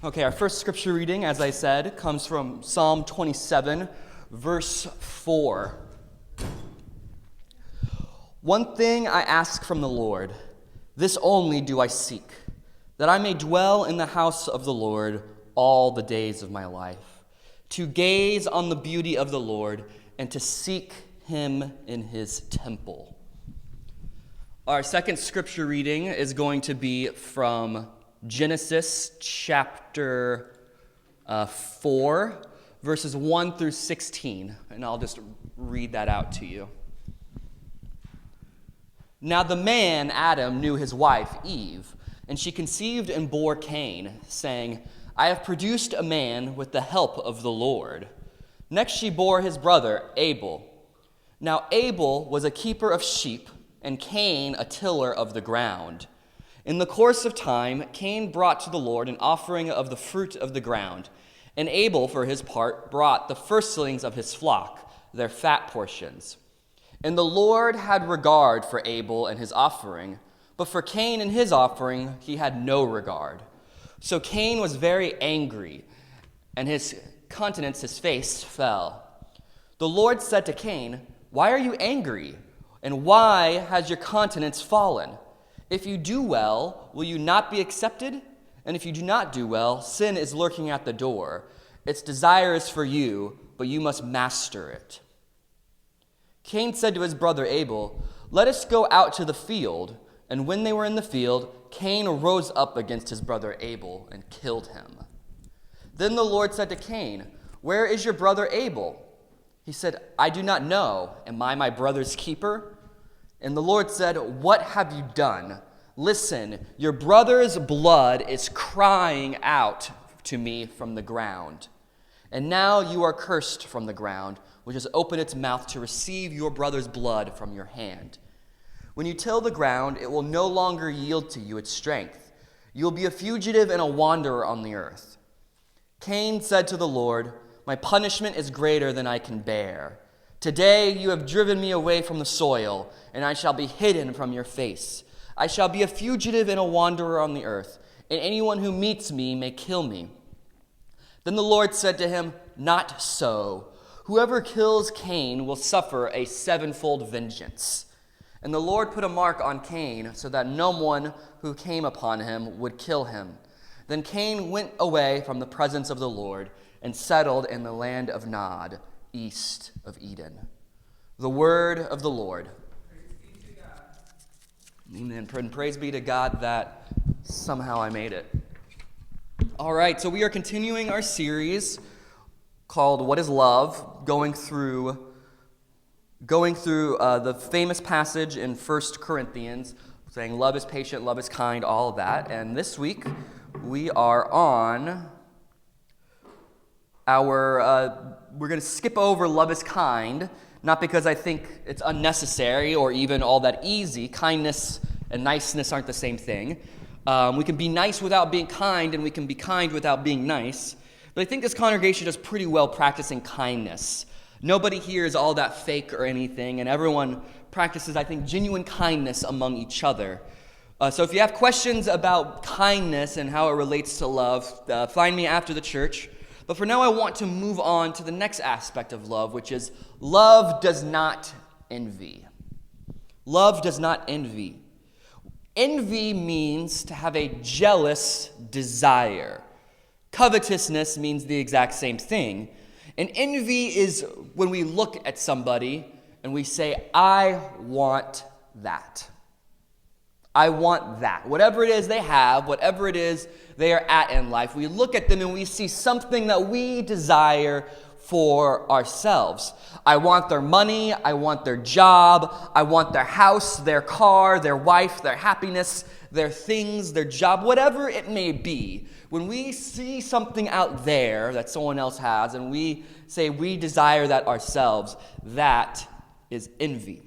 Okay, our first scripture reading, as I said, comes from Psalm 27, verse 4. One thing I ask from the Lord, this only do I seek, that I may dwell in the house of the Lord all the days of my life, to gaze on the beauty of the Lord and to seek him in his temple. Our second scripture reading is going to be from Genesis chapter 4, verses 1 through 16, and I'll just read that out to you. Now the man, Adam, knew his wife, Eve, and she conceived and bore Cain, saying, I have produced a man with the help of the Lord. Next she bore his brother, Abel. Now Abel was a keeper of sheep, and Cain a tiller of the ground. In the course of time, Cain brought to the Lord an offering of the fruit of the ground, and Abel, for his part, brought the firstlings of his flock, their fat portions. And the Lord had regard for Abel and his offering, but for Cain and his offering he had no regard. So Cain was very angry, and his countenance, his face, fell. The Lord said to Cain, Why are you angry, and why has your countenance fallen? If you do well, will you not be accepted? And if you do not do well, sin is lurking at the door. Its desire is for you, but you must master it. Cain said to his brother Abel, Let us go out to the field. And when they were in the field, Cain rose up against his brother Abel and killed him. Then the Lord said to Cain, Where is your brother Abel? He said, I do not know. Am I my brother's keeper? And the Lord said, What have you done? Listen, your brother's blood is crying out to me from the ground. And now you are cursed from the ground, which has opened its mouth to receive your brother's blood from your hand. When you till the ground, it will no longer yield to you its strength. You will be a fugitive and a wanderer on the earth. Cain said to the Lord, My punishment is greater than I can bear. Today you have driven me away from the soil, and I shall be hidden from your face. I shall be a fugitive and a wanderer on the earth, and anyone who meets me may kill me. Then the Lord said to him, Not so. Whoever kills Cain will suffer a sevenfold vengeance. And the Lord put a mark on Cain, so that no one who came upon him would kill him. Then Cain went away from the presence of the Lord and settled in the land of Nod, east of Eden. The word of the Lord. Praise be to God. Amen. And praise be to God that somehow I made it. All right, so we are continuing our series called What is Love, going through the famous passage in 1 Corinthians, saying love is patient, love is kind, all of that. And this week we are on we're going to skip over love is kind, not because I think it's unnecessary or even all that easy. Kindness and niceness aren't the same thing. We can be nice without being kind, and we can be kind without being nice. But I think this congregation does pretty well practicing kindness. Nobody here is all that fake or anything, and everyone practices, I think, genuine kindness among each other. So if you have questions about kindness and how it relates to love, find me after the church. But for now, I want to move on to the next aspect of love, which is love does not envy. Love does not envy. Envy means to have a jealous desire. Covetousness means the exact same thing. And envy is when we look at somebody and we say, I want that. I want that. Whatever it is they have, whatever it is they are at in life, we look at them and we see something that we desire for ourselves. I want their money, I want their job, I want their house, their car, their wife, their happiness, their things, their job, whatever it may be. When we see something out there that someone else has and we say we desire that ourselves, that is envy.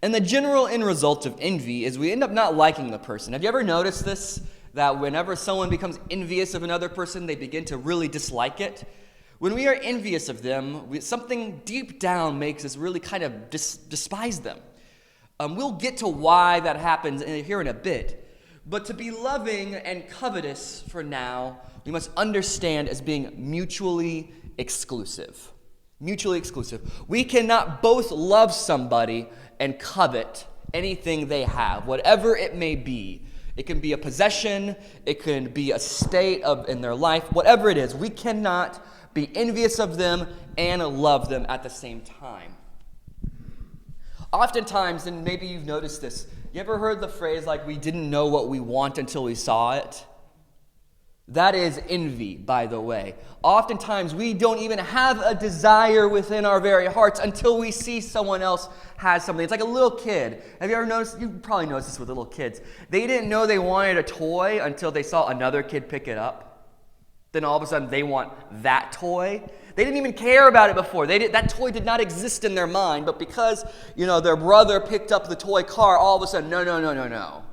And the general end result of envy is we end up not liking the person. Have you ever noticed this? That whenever someone becomes envious of another person, they begin to really dislike it? When we are envious of them, something deep down makes us really kind of despise them. We'll get to why that happens here in a bit. But to be loving and covetous for now, we must understand as being mutually exclusive. Mutually exclusive. We cannot both love somebody and covet anything they have, whatever it may be. It can be a possession, it can be a state in their life, whatever it is. We cannot be envious of them and love them at the same time. Oftentimes, and maybe you've noticed this, you ever heard the phrase like, we didn't know what we want until we saw it? That is envy, by the way. Oftentimes, we don't even have a desire within our very hearts until we see someone else has something. It's like a little kid. Have you ever noticed? You probably noticed this with little kids. They didn't know they wanted a toy until they saw another kid pick it up. Then all of a sudden, they want that toy. They didn't even care about it before. That toy did not exist in their mind, but because, their brother picked up the toy car, all of a sudden, no.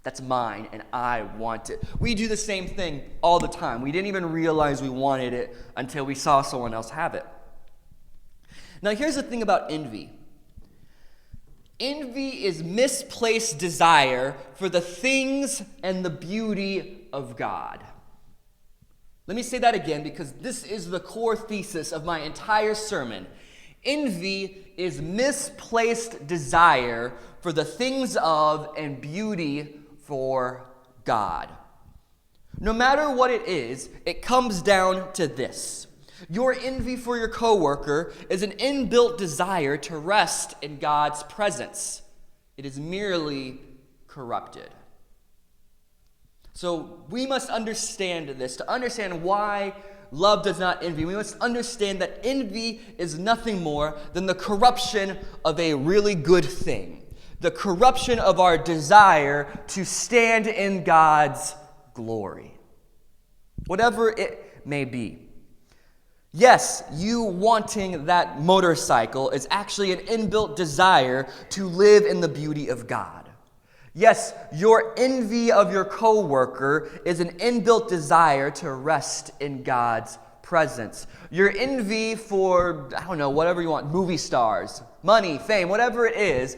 That's mine, and I want it. We do the same thing all the time. We didn't even realize we wanted it until we saw someone else have it. Now, here's the thing about envy. Envy is misplaced desire for the things and the beauty of God. Let me say that again, because this is the core thesis of my entire sermon. Envy is misplaced desire for the things of and beauty for God. No matter what it is, it comes down to this. Your envy for your coworker is an inbuilt desire to rest in God's presence. It is merely corrupted. So we must understand this. To understand why love does not envy, we must understand that envy is nothing more than the corruption of a really good thing. The corruption of our desire to stand in God's glory. Whatever it may be. Yes, you wanting that motorcycle is actually an inbuilt desire to live in the beauty of God. Yes, your envy of your coworker is an inbuilt desire to rest in God's presence. Your envy for, whatever you want, movie stars, money, fame, whatever it is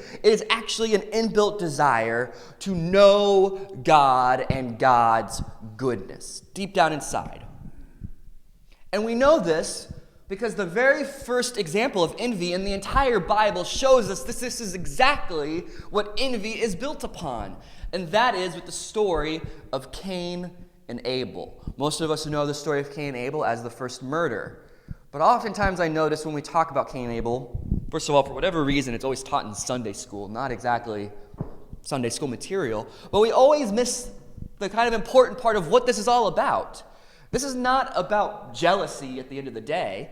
actually an inbuilt desire to know God and God's goodness deep down inside. And we know this because the very first example of envy in the entire Bible shows us this is exactly what envy is built upon. And that is with the story of Cain and Abel. Most of us know the story of Cain and Abel as the first murder. But oftentimes I notice when we talk about Cain and Abel, first of all, for whatever reason, it's always taught in Sunday school, not exactly Sunday school material, but we always miss the kind of important part of what this is all about. This is not about jealousy at the end of the day.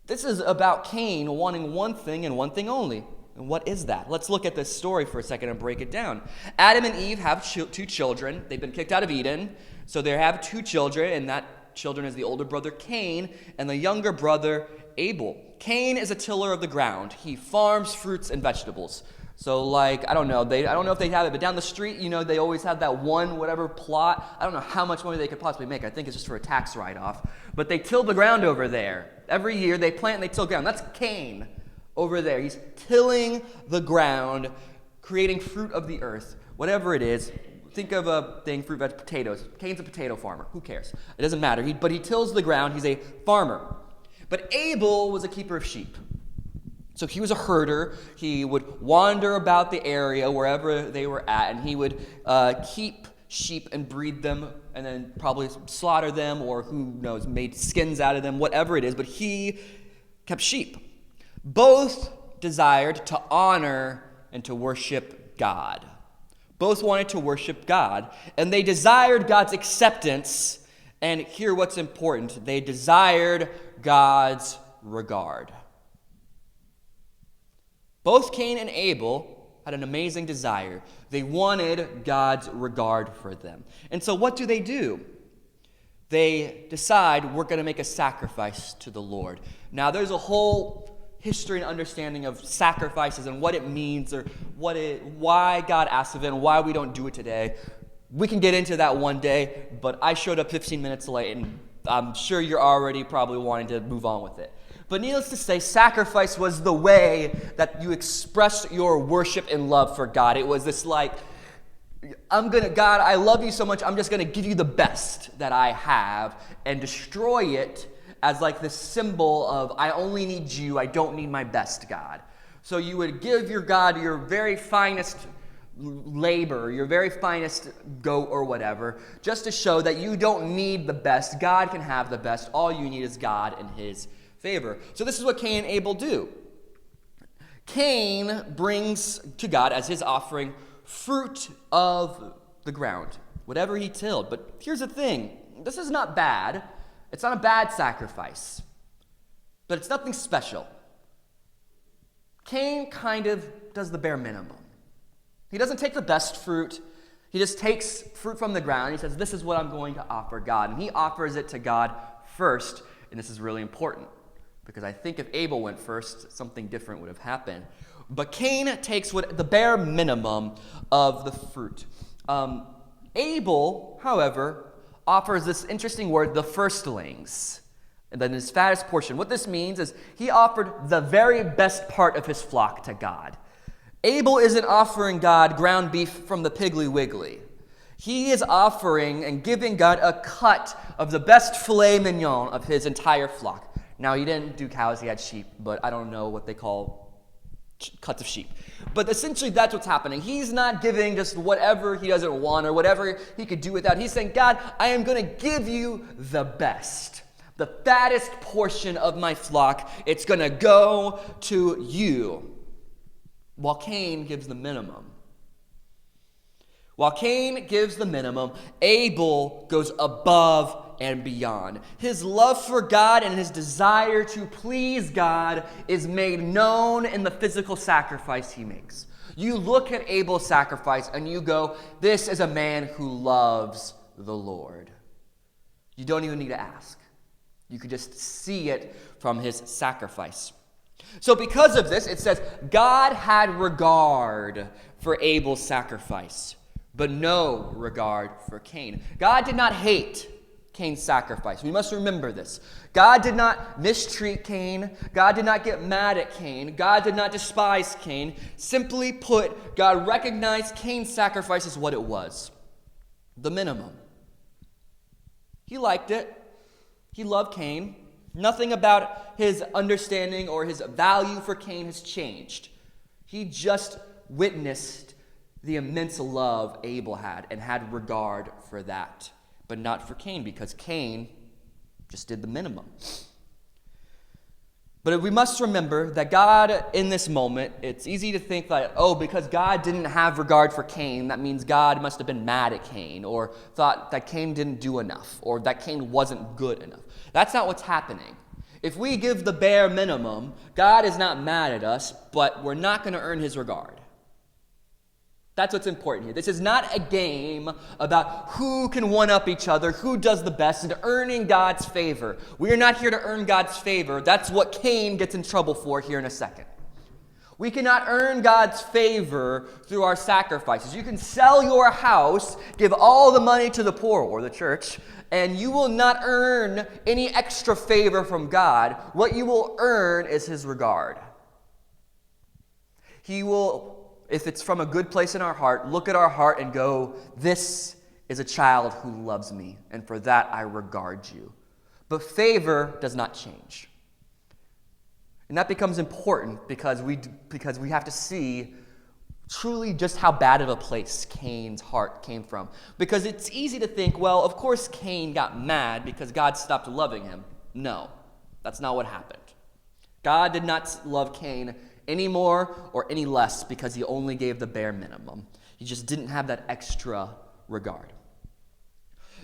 This is about Cain wanting one thing and one thing only. And what is that? Let's look at this story for a second and break it down. Adam and Eve have two children. They've been kicked out of Eden. So they have two children, and that children is the older brother Cain and the younger brother Abel. Cain is a tiller of the ground. He farms fruits and vegetables. So I don't know if they have it, but down the street, they always have that one whatever plot. I don't know how much money they could possibly make. I think it's just for a tax write-off. But they till the ground over there. Every year they plant and they till ground. That's Cain over there. He's tilling the ground, creating fruit of the earth, whatever it is. Think of a thing, fruit, veg, potatoes. Cain's a potato farmer. Who cares? It doesn't matter. But he tills the ground. He's a farmer. But Abel was a keeper of sheep. So he was a herder. He would wander about the area wherever they were at, and he would keep sheep and breed them and then probably slaughter them, or who knows, made skins out of them, whatever it is. But he kept sheep. Both desired to honor and to worship God. Both wanted to worship God, and they desired God's acceptance, and hear what's important. They desired God's regard. Both Cain and Abel had an amazing desire. They wanted God's regard for them. And so what do? They decide, we're going to make a sacrifice to the Lord. Now, there's a whole history and understanding of sacrifices and what it means, or why God asked of it and why we don't do it today. We can get into that one day, but I showed up 15 minutes late, and I'm sure you're already probably wanting to move on with it. But needless to say, sacrifice was the way that you expressed your worship and love for God. It was this God, I love you so much, I'm just going to give you the best that I have and destroy it as like this symbol of, I only need you, I don't need my best, God. So you would give your God your very finest labor, your very finest goat or whatever, just to show that you don't need the best. God can have the best. All you need is God and his favor. So this is what Cain and Abel do. Cain brings to God as his offering fruit of the ground, whatever he tilled. But here's the thing. This is not bad. It's not a bad sacrifice. But it's nothing special. Cain kind of does the bare minimum. He doesn't take the best fruit. He just takes fruit from the ground. He says, this is what I'm going to offer God. And he offers it to God first. And this is really important, because I think if Abel went first, something different would have happened. But Cain takes the bare minimum of the fruit. Abel, however, offers this interesting word, the firstlings, and then his fattest portion. What this means is he offered the very best part of his flock to God. Abel isn't offering God ground beef from the Piggly Wiggly. He is offering and giving God a cut of the best filet mignon of his entire flock. Now, he didn't do cows, he had sheep, but I don't know what they call cuts of sheep. But essentially, that's what's happening. He's not giving just whatever he doesn't want or whatever he could do without. He's saying, God, I am going to give you the best, the fattest portion of my flock. It's going to go to you. While Cain gives the minimum. While Cain gives the minimum, Abel goes above and beyond. His love for God and his desire to please God is made known in the physical sacrifice he makes. You look at Abel's sacrifice and you go, this is a man who loves the Lord. You don't even need to ask. You could just see it from his sacrifice. So because of this, it says, God had regard for Abel's sacrifice, but no regard for Cain. God did not hate Cain's sacrifice. We must remember this. God did not mistreat Cain. God did not get mad at Cain. God did not despise Cain. Simply put, God recognized Cain's sacrifice as what it was, the minimum. He liked it. He loved Cain. Nothing about his understanding or his value for Cain has changed. He just witnessed the immense love Abel had and had regard for that, but not for Cain, because Cain just did the minimum. But we must remember that God, in this moment, it's easy to think that, because God didn't have regard for Cain, that means God must have been mad at Cain, or thought that Cain didn't do enough, or that Cain wasn't good enough. That's not what's happening. If we give the bare minimum, God is not mad at us, but we're not going to earn his regard. That's what's important here. This is not a game about who can one-up each other, who does the best, and earning God's favor. We are not here to earn God's favor. That's what Cain gets in trouble for here in a second. We cannot earn God's favor through our sacrifices. You can sell your house, give all the money to the poor or the church, and you will not earn any extra favor from God. What you will earn is his regard. He will, if it's from a good place in our heart, look at our heart and go, this is a child who loves me, and for that I regard you. But favor does not change. And that becomes important because we have to see truly just how bad of a place Cain's heart came from. Because it's easy to think, well, of course Cain got mad because God stopped loving him. No, that's not what happened. God did not love Cain any more or any less because he only gave the bare minimum. He just didn't have that extra regard.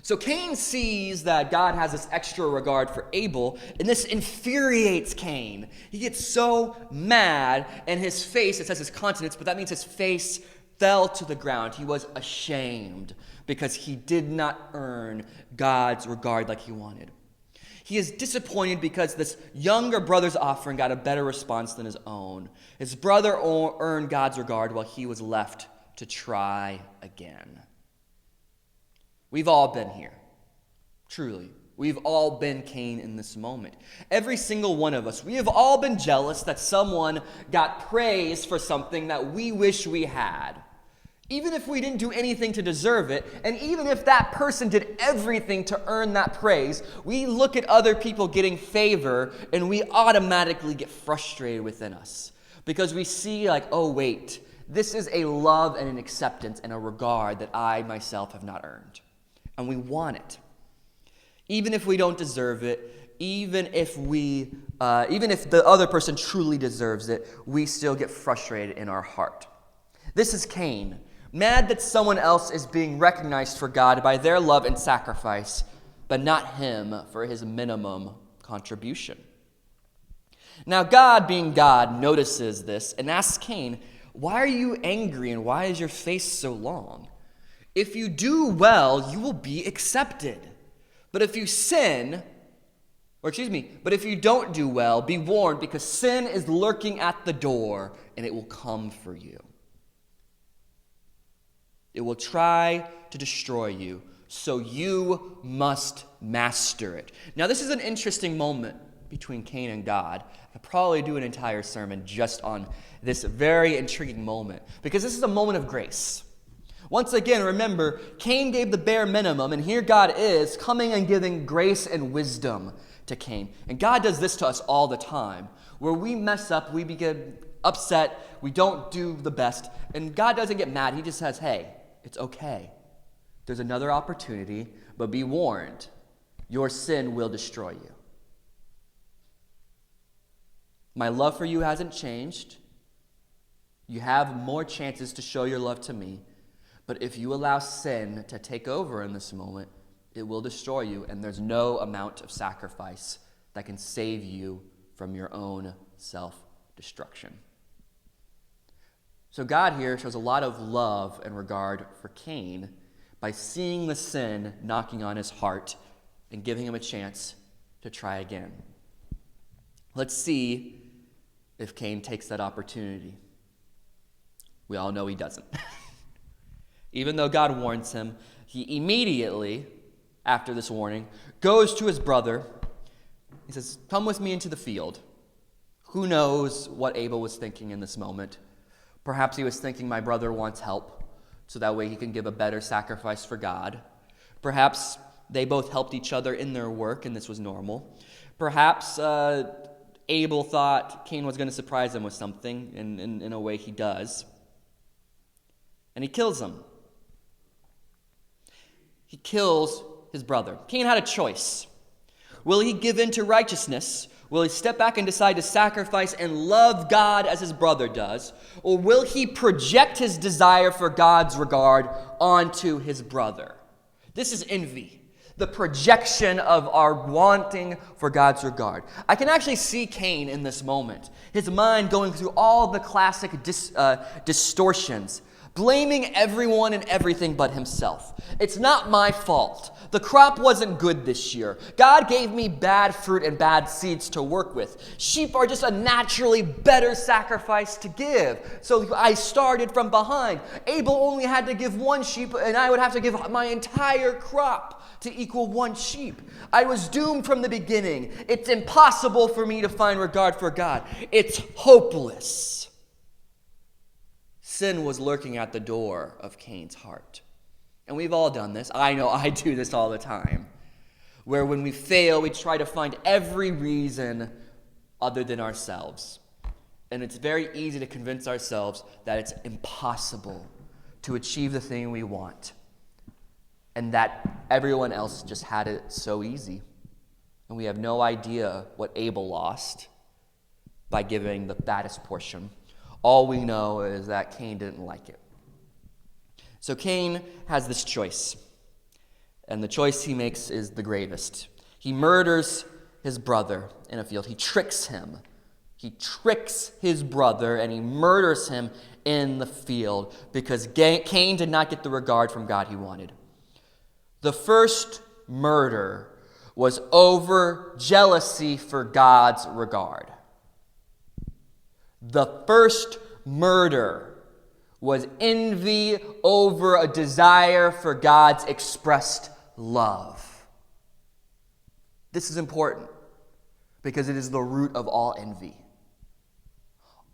So Cain sees that God has this extra regard for Abel, and this infuriates Cain. He gets so mad, and his face, it says his countenance, but that means his face fell to the ground. He was ashamed because he did not earn God's regard like he wanted. He is disappointed because this younger brother's offering got a better response than his own. His brother earned God's regard while he was left to try again. We've all been here. Truly. We've all been Cain in this moment. Every single one of us. We have all been jealous that someone got praise for something that we wish we had. Even if we didn't do anything to deserve it, and even if that person did everything to earn that praise, we look at other people getting favor and we automatically get frustrated within us because we see like, oh wait, this is a love and an acceptance and a regard that I myself have not earned. And we want it. Even if we don't deserve it, even if the other person truly deserves it, we still get frustrated in our heart. This is Cain, mad that someone else is being recognized for God by their love and sacrifice, but not him for his minimum contribution. Now God, being God, notices this and asks Cain, "Why are you angry and why is your face so long? If you do well, you will be accepted. But if you don't do well, be warned, because sin is lurking at the door and it will come for you. It will try to destroy you, so you must master it." Now, this is an interesting moment between Cain and God. I could probably do an entire sermon just on this very intriguing moment, because this is a moment of grace. Once again, remember, Cain gave the bare minimum, and here God is coming and giving grace and wisdom to Cain. And God does this to us all the time, where we mess up, we get upset, we don't do the best, and God doesn't get mad. He just says, hey, it's okay. There's another opportunity, but be warned, your sin will destroy you. My love for you hasn't changed. You have more chances to show your love to me, but if you allow sin to take over in this moment, it will destroy you, and there's no amount of sacrifice that can save you from your own self-destruction. So God here shows a lot of love and regard for Cain by seeing the sin knocking on his heart and giving him a chance to try again. Let's see if Cain takes that opportunity. We all know he doesn't. Even though God warns him, he immediately, after this warning, goes to his brother. He says, "Come with me into the field." Who knows what Abel was thinking in this moment? Perhaps he was thinking, my brother wants help, so that way he can give a better sacrifice for God. Perhaps they both helped each other in their work, and this was normal. Perhaps Abel thought Cain was going to surprise him with something, and in a way he does. And he kills him. He kills his brother. Cain had a choice. Will he give in to righteousness? Will he step back and decide to sacrifice and love God as his brother does? Or will he project his desire for God's regard onto his brother? This is envy, the projection of our wanting for God's regard. I can actually see Cain in this moment, his mind going through all the classic distortions, blaming everyone and everything but himself. It's not my fault. The crop wasn't good this year. God gave me bad fruit and bad seeds to work with. Sheep are just a naturally better sacrifice to give. So I started from behind. Abel only had to give one sheep, and I would have to give my entire crop to equal one sheep. I was doomed from the beginning. It's impossible for me to find regard for God. It's hopeless. Sin was lurking at the door of Cain's heart. And we've all done this. I know I do this all the time. Where when we fail, we try to find every reason other than ourselves. And it's very easy to convince ourselves that it's impossible to achieve the thing we want. And that everyone else just had it so easy. And we have no idea what Abel lost by giving the fattest portion. All we know is that Cain didn't like it. So Cain has this choice. And the choice he makes is the gravest. He murders his brother in a field. He tricks him. He tricks his brother and he murders him in the field because Cain did not get the regard from God he wanted. The first murder was over jealousy for God's regard. The first murder was envy over a desire for God's expressed love. This is important because it is the root of all envy.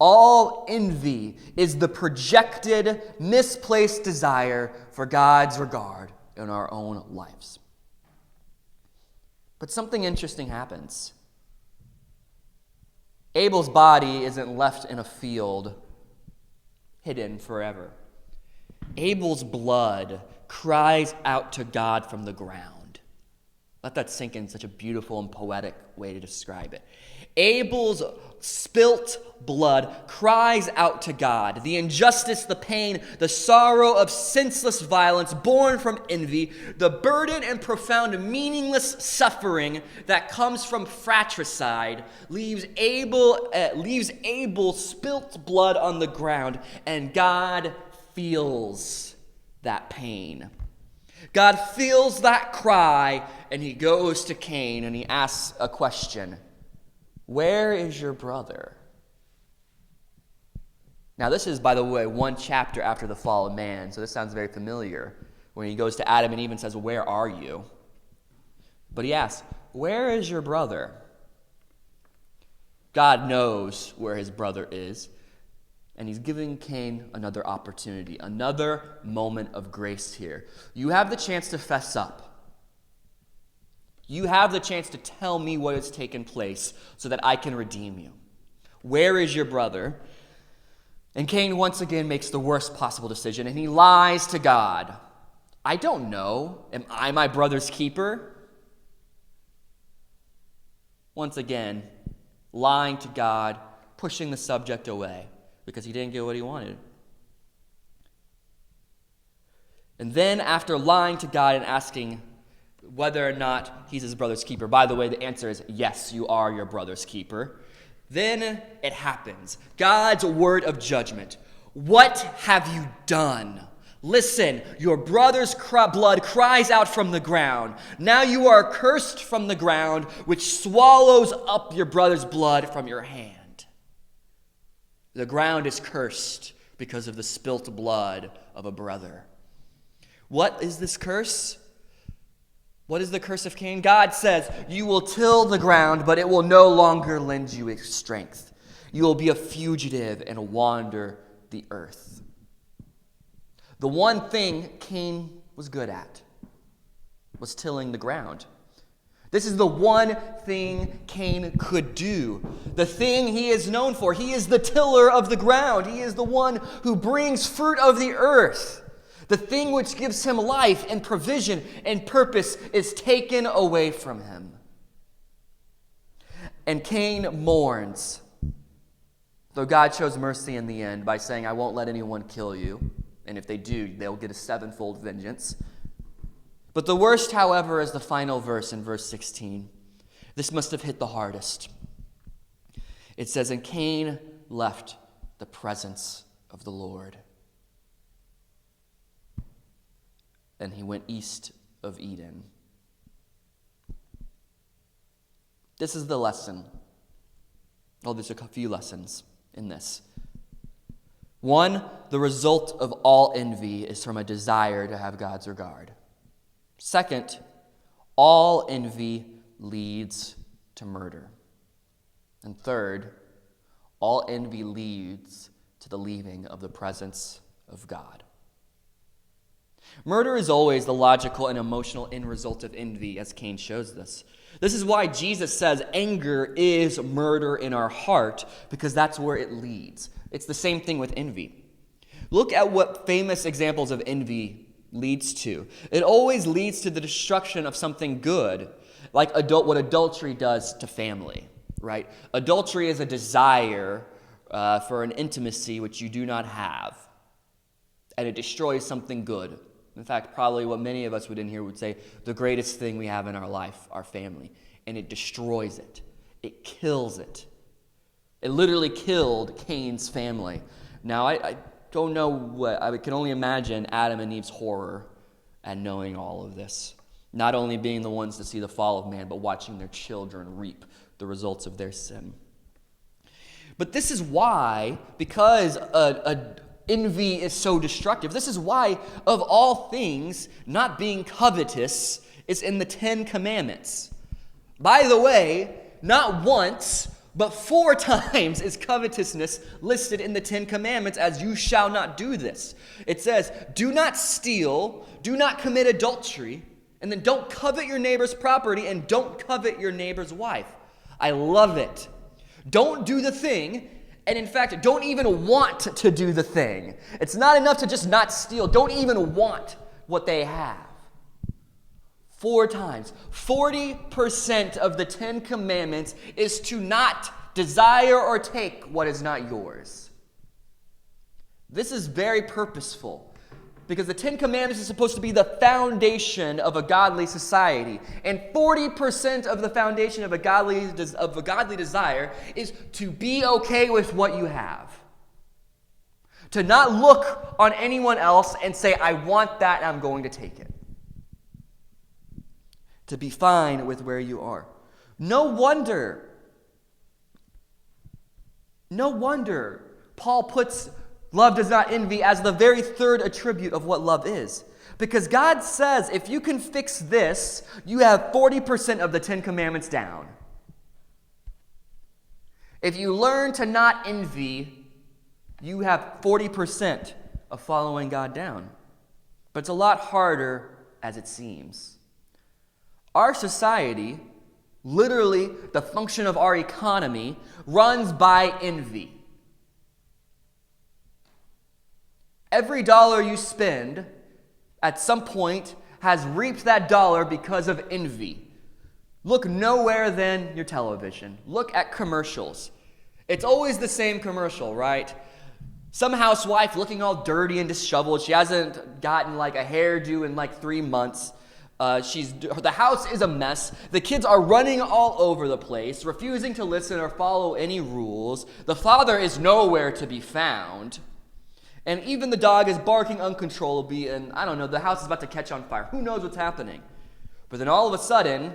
All envy is the projected, misplaced desire for God's regard in our own lives. But something interesting happens. Abel's body isn't left in a field hidden forever. Abel's blood cries out to God from the ground. Let that sink in, such a beautiful and poetic way to describe it. Abel's spilt blood cries out to God. The injustice, the pain, the sorrow of senseless violence born from envy, the burden and profound meaningless suffering that comes from fratricide leaves Abel's spilt blood on the ground, and God feels that pain. God feels that cry, and he goes to Cain and he asks a question. Where is your brother? Now, this is, by the way, one chapter after the fall of man, so this sounds very familiar. When he goes to Adam and Eve and says, where are you? But he asks, where is your brother? God knows where his brother is, and he's giving Cain another opportunity, another moment of grace here. You have the chance to fess up. You have the chance to tell me what has taken place so that I can redeem you. Where is your brother? And Cain once again makes the worst possible decision, and he lies to God. I don't know. Am I my brother's keeper? Once again, lying to God, pushing the subject away because he didn't get what he wanted. And then after lying to God and asking whether or not he's his brother's keeper. By the way, the answer is yes, you are your brother's keeper. Then it happens. God's word of judgment. What have you done? Listen, your brother's blood cries out from the ground. Now you are cursed from the ground, which swallows up your brother's blood from your hand. The ground is cursed because of the spilt blood of a brother. What is this curse? What is the curse of Cain? God says, you will till the ground, but it will no longer lend you strength. You will be a fugitive and wander the earth. The one thing Cain was good at was tilling the ground. This is the one thing Cain could do. The thing he is known for. He is the tiller of the ground. He is the one who brings fruit of the earth. The thing which gives him life and provision and purpose is taken away from him. And Cain mourns, though God shows mercy in the end by saying, I won't let anyone kill you. And if they do, they'll get a sevenfold vengeance. But the worst, however, is the final verse in verse 16. This must have hit the hardest. It says, and Cain left the presence of the Lord. And he went east of Eden. This is the lesson. Oh, there's a few lessons in this. One, the result of all envy is from a desire to have God's regard. Second, all envy leads to murder. And third, all envy leads to the leaving of the presence of God. Murder is always the logical and emotional end result of envy, as Cain shows this. This is why Jesus says anger is murder in our heart, because that's where it leads. It's the same thing with envy. Look at what famous examples of envy leads to. It always leads to the destruction of something good, like what adultery does to family, right? Adultery is a desire for an intimacy which you do not have, and it destroys something good. In fact, probably what many of us would in here would say, the greatest thing we have in our life, our family. And it destroys it. It kills it. It literally killed Cain's family. Now, I don't know what, I can only imagine Adam and Eve's horror at knowing all of this. Not only being the ones to see the fall of man, but watching their children reap the results of their sin. But this is why, because envy is so destructive. This is why, of all things, not being covetous is in the 10 Commandments. By the way, not once But 4 times is covetousness listed in the 10 Commandments as you shall not do this. It says, do not steal, do not commit adultery, and then don't covet your neighbor's property and don't covet your neighbor's wife. I love it. Don't do the thing, and in fact, don't even want to do the thing. It's not enough to just not steal. Don't even want what they have. 4 times. 40% of the 10 Commandments is to not desire or take what is not yours. This is very purposeful because the 10 Commandments is supposed to be the foundation of a godly society. And 40% of the foundation of a godly desire is to be okay with what you have. To not look on anyone else and say, I want that and I'm going to take it. To be fine with where you are. No wonder Paul puts love does not envy as the very third attribute of what love is. Because God says if you can fix this, you have 40% of the 10 Commandments down. If you learn to not envy, you have 40% of following God down. But it's a lot harder as it seems. Our society, literally the function of our economy, runs by envy. Every dollar you spend at some point has reaped that dollar because of envy. Look nowhere than your television. Look at commercials. It's always the same commercial, right? Some housewife looking all dirty and disheveled. She hasn't gotten like a hairdo in like 3 months. The house is a mess. The kids are running all over the place, refusing to listen or follow any rules. The father is nowhere to be found. And even the dog is barking uncontrollably, and I don't know, the house is about to catch on fire. Who knows what's happening? But then all of a sudden,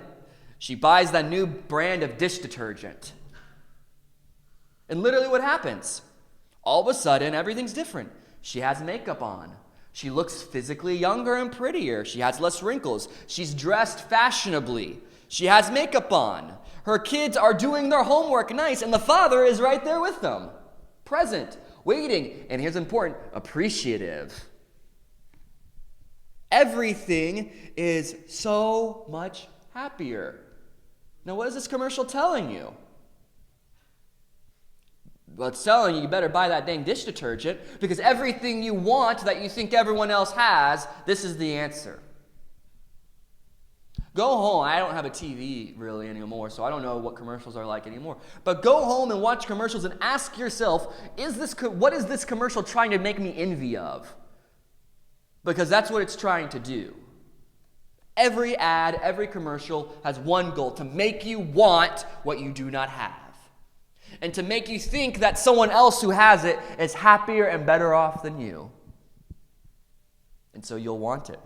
she buys that new brand of dish detergent. And literally what happens? All of a sudden, everything's different. She has makeup on. She looks physically younger and prettier. She has less wrinkles. She's dressed fashionably. She has makeup on. Her kids are doing their homework nice, and the father is right there with them. Present, waiting, and here's important, appreciative. Everything is so much happier. Now, what is this commercial telling you? Well, it's telling you better buy that dang dish detergent because everything you want that you think everyone else has, this is the answer. Go home. I don't have a TV really anymore, so I don't know what commercials are like anymore. But go home and watch commercials and ask yourself, what is this commercial trying to make me envy of? Because that's what it's trying to do. Every ad, every commercial has one goal, to make you want what you do not have. And to make you think that someone else who has it is happier and better off than you. And so you'll want it.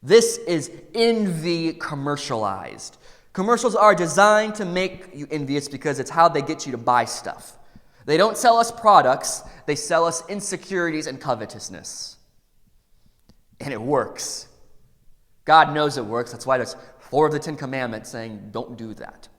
This is envy commercialized. Commercials are designed to make you envious because it's how they get you to buy stuff. They don't sell us products, they sell us insecurities and covetousness. And it works. God knows it works. That's why there's 4 of the 10 Commandments saying, don't do that.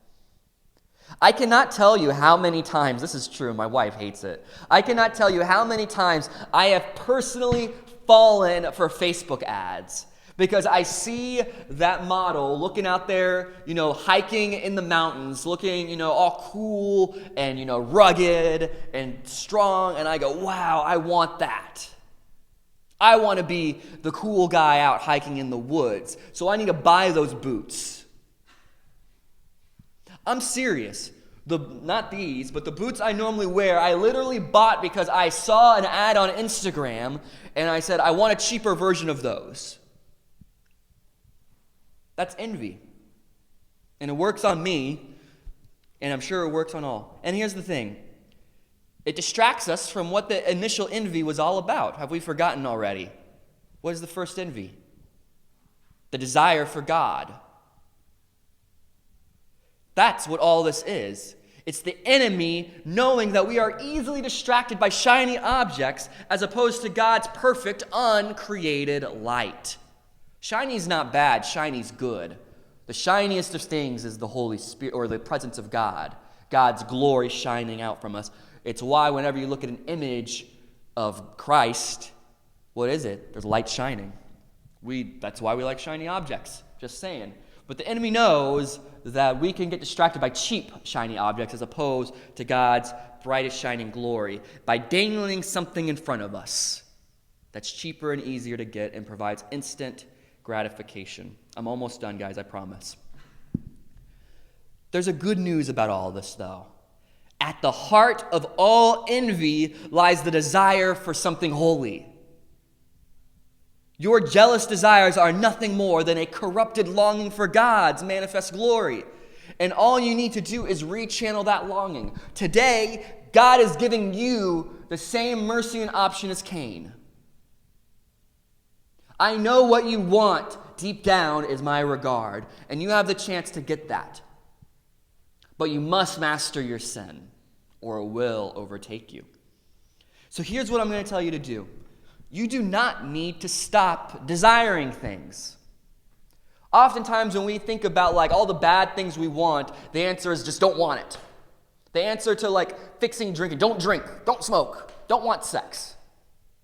I cannot tell you how many times, this is true, my wife hates it. I cannot tell you how many times I have personally fallen for Facebook ads because I see that model looking out there, hiking in the mountains, looking, all cool and, rugged and strong, and I go, wow, I want that. I want to be the cool guy out hiking in the woods, so I need to buy those boots. I'm serious. Not these, but the boots I normally wear, I literally bought because I saw an ad on Instagram, and I said, I want a cheaper version of those. That's envy. And it works on me, and I'm sure it works on all. And here's the thing. It distracts us from what the initial envy was all about. Have we forgotten already? What is the first envy? The desire for God. That's what all this is. It's the enemy knowing that we are easily distracted by shiny objects as opposed to God's perfect, uncreated light. Shiny's not bad, shiny's good. The shiniest of things is the Holy Spirit, or the presence of God. God's glory shining out from us. It's why whenever you look at an image of Christ, what is it? There's light shining. That's why we like shiny objects, just saying. But the enemy knows that we can get distracted by cheap, shiny objects as opposed to God's brightest shining glory by dangling something in front of us that's cheaper and easier to get and provides instant gratification. I'm almost done, guys, I promise. There's a good news about all this, though. At the heart of all envy lies the desire for something holy. Your jealous desires are nothing more than a corrupted longing for God's manifest glory. And all you need to do is rechannel that longing. Today, God is giving you the same mercy and option as Cain. I know what you want deep down is my regard, and you have the chance to get that. But you must master your sin, or it will overtake you. So here's what I'm going to tell you to do. You do not need to stop desiring things. Oftentimes when we think about all the bad things we want, the answer is just don't want it. The answer to fixing drinking, don't drink, don't smoke, don't want sex,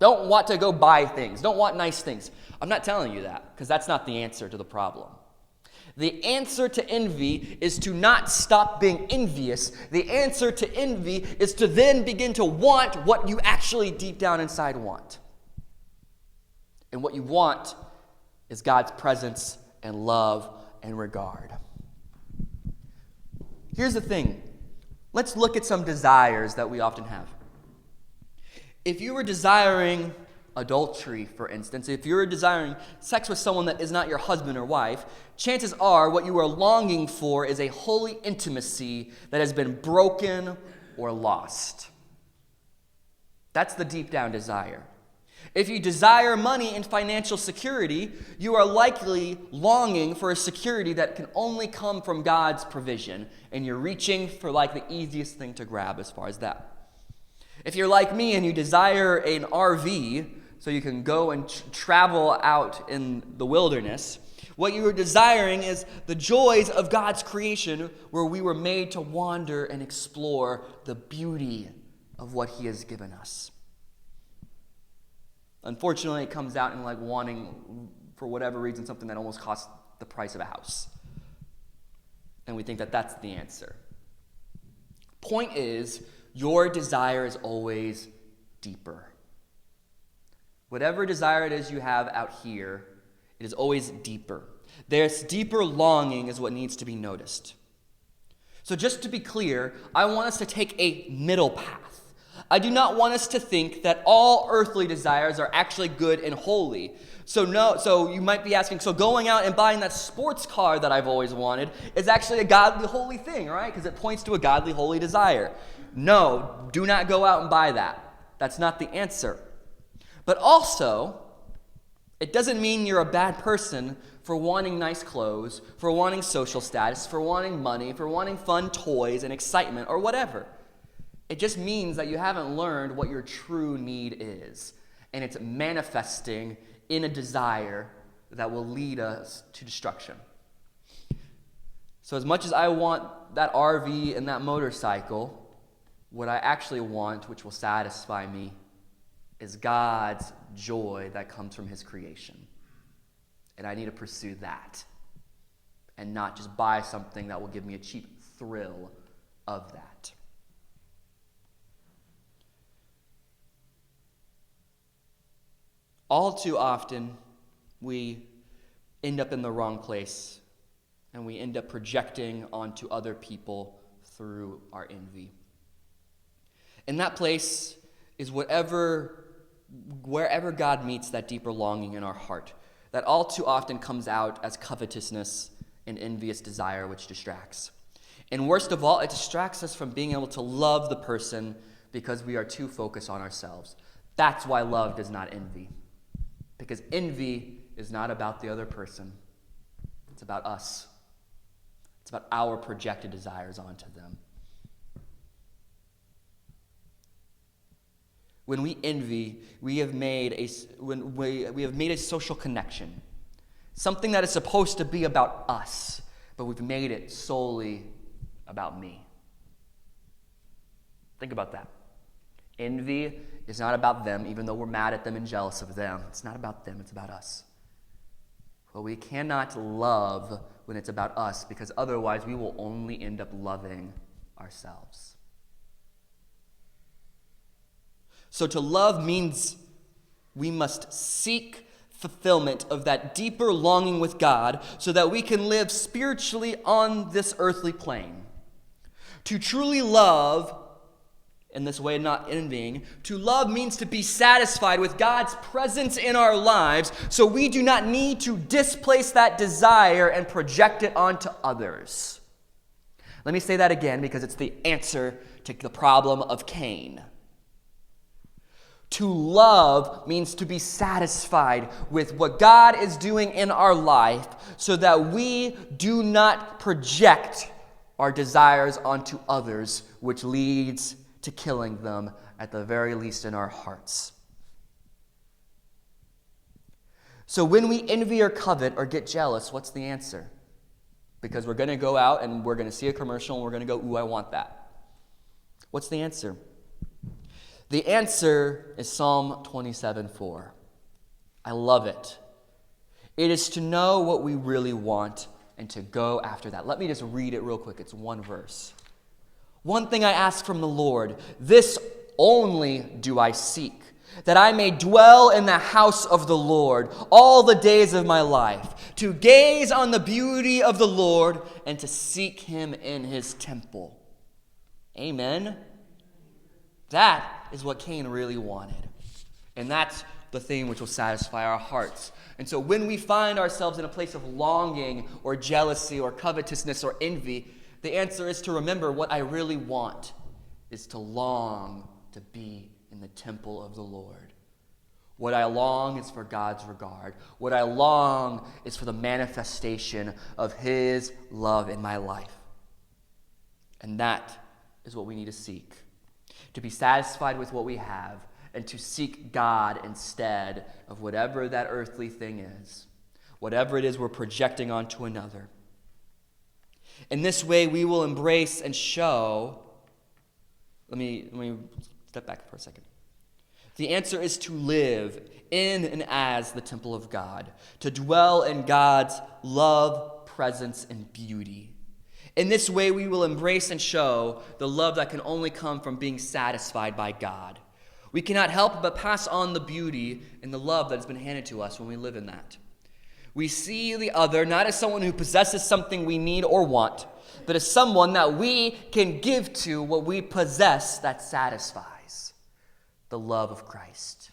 don't want to go buy things, don't want nice things. I'm not telling you that because that's not the answer to the problem. The answer to envy is to not stop being envious. The answer to envy is to then begin to want what you actually deep down inside want. And what you want is God's presence and love and regard. Here's the thing. Let's look at some desires that we often have. If you were desiring adultery, for instance, if you're desiring sex with someone that is not your husband or wife, chances are what you are longing for is a holy intimacy that has been broken or lost. That's the deep down desire. If you desire money and financial security, you are likely longing for a security that can only come from God's provision, and you're reaching for the easiest thing to grab as far as that. If you're like me and you desire an RV so you can go and travel out in the wilderness, what you are desiring is the joys of God's creation where we were made to wander and explore the beauty of what He has given us. Unfortunately, it comes out in wanting, for whatever reason, something that almost costs the price of a house. And we think that that's the answer. Point is, your desire is always deeper. Whatever desire it is you have out here, it is always deeper. This deeper longing is what needs to be noticed. So just to be clear, I want us to take a middle path. I do not want us to think that all earthly desires are actually good and holy. So you might be asking, so going out and buying that sports car that I've always wanted is actually a godly, holy thing, right? Because it points to a godly, holy desire. No, do not go out and buy that. That's not the answer. But also, it doesn't mean you're a bad person for wanting nice clothes, for wanting social status, for wanting money, for wanting fun toys and excitement or whatever. It just means that you haven't learned what your true need is, and it's manifesting in a desire that will lead us to destruction. So as much as I want that RV and that motorcycle, what I actually want, which will satisfy me, is God's joy that comes from His creation. And I need to pursue that and not just buy something that will give me a cheap thrill of that. All too often, we end up in the wrong place, and we end up projecting onto other people through our envy. And that place is wherever God meets that deeper longing in our heart, that all too often comes out as covetousness and envious desire, which distracts. And worst of all, it distracts us from being able to love the person because we are too focused on ourselves. That's why love does not envy. Because envy is not about the other person. It's about us. It's about our projected desires onto them. When we envy, we have made a social connection. Something that is supposed to be about us, but we've made it solely about me. Think about that. Envy is not about them, even though we're mad at them and jealous of them. It's not about them, it's about us. But we cannot love when it's about us, because otherwise we will only end up loving ourselves. So to love means we must seek fulfillment of that deeper longing with God so that we can live spiritually on this earthly plane. To truly love, in this way not envying, to love means to be satisfied with God's presence in our lives so we do not need to displace that desire and project it onto others. Let me say that again because it's the answer to the problem of Cain. To love means to be satisfied with what God is doing in our life so that we do not project our desires onto others, which leads to killing them, at the very least in our hearts. So when we envy or covet or get jealous, what's the answer? Because we're going to go out and we're going to see a commercial and we're going to go, ooh, I want that. What's the answer? The answer is Psalm 27:4. I love it. It is to know what we really want and to go after that. Let me just read it real quick. It's one verse. One thing I ask from the Lord, this only do I seek, that I may dwell in the house of the Lord all the days of my life, to gaze on the beauty of the Lord and to seek him in his temple. Amen. That is what Cain really wanted. And that's the thing which will satisfy our hearts. And so when we find ourselves in a place of longing or jealousy or covetousness or envy, the answer is to remember what I really want is to long to be in the temple of the Lord. What I long is for God's regard. What I long is for the manifestation of his love in my life. And that is what we need to seek. To be satisfied with what we have and to seek God instead of whatever that earthly thing is, whatever it is we're projecting onto another. In this way, we will embrace and show. Let me step back for a second. The answer is to live in and as the temple of God, to dwell in God's love, presence, and beauty. In this way, we will embrace and show the love that can only come from being satisfied by God. We cannot help but pass on the beauty and the love that has been handed to us when we live in that. We see the other not as someone who possesses something we need or want, but as someone that we can give to what we possess that satisfies, the love of Christ.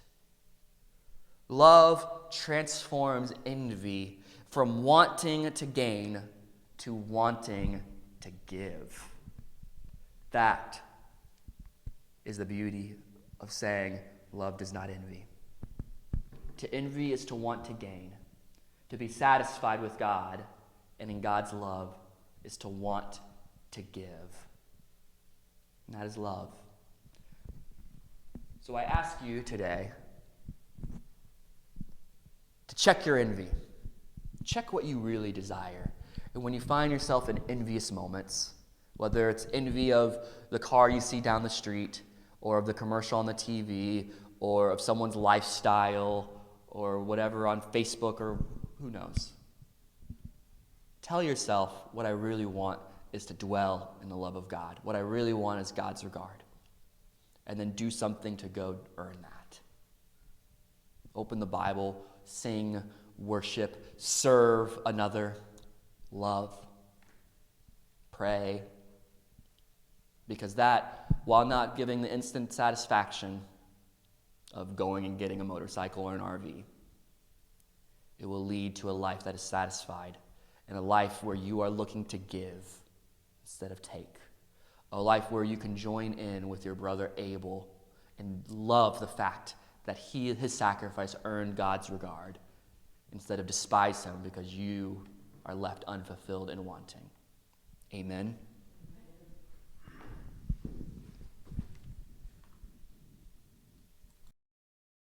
Love transforms envy from wanting to gain to wanting to give. That is the beauty of saying love does not envy. To envy is to want to gain. To be satisfied with God and in God's love is to want to give. And that is love. So I ask you today to check your envy. Check what you really desire. And when you find yourself in envious moments, whether it's envy of the car you see down the street, or of the commercial on the TV, or of someone's lifestyle, or whatever on Facebook, or who knows. Tell yourself, what I really want is to dwell in the love of God. What I really want is God's regard. And then do something to go earn that. Open the Bible, sing, worship, serve another, love, pray. Because that, while not giving the instant satisfaction of going and getting a motorcycle or an RV, it will lead to a life that is satisfied and a life where you are looking to give instead of take. A life where you can join in with your brother Abel and love the fact that his sacrifice earned God's regard instead of despise him because you are left unfulfilled and wanting. Amen.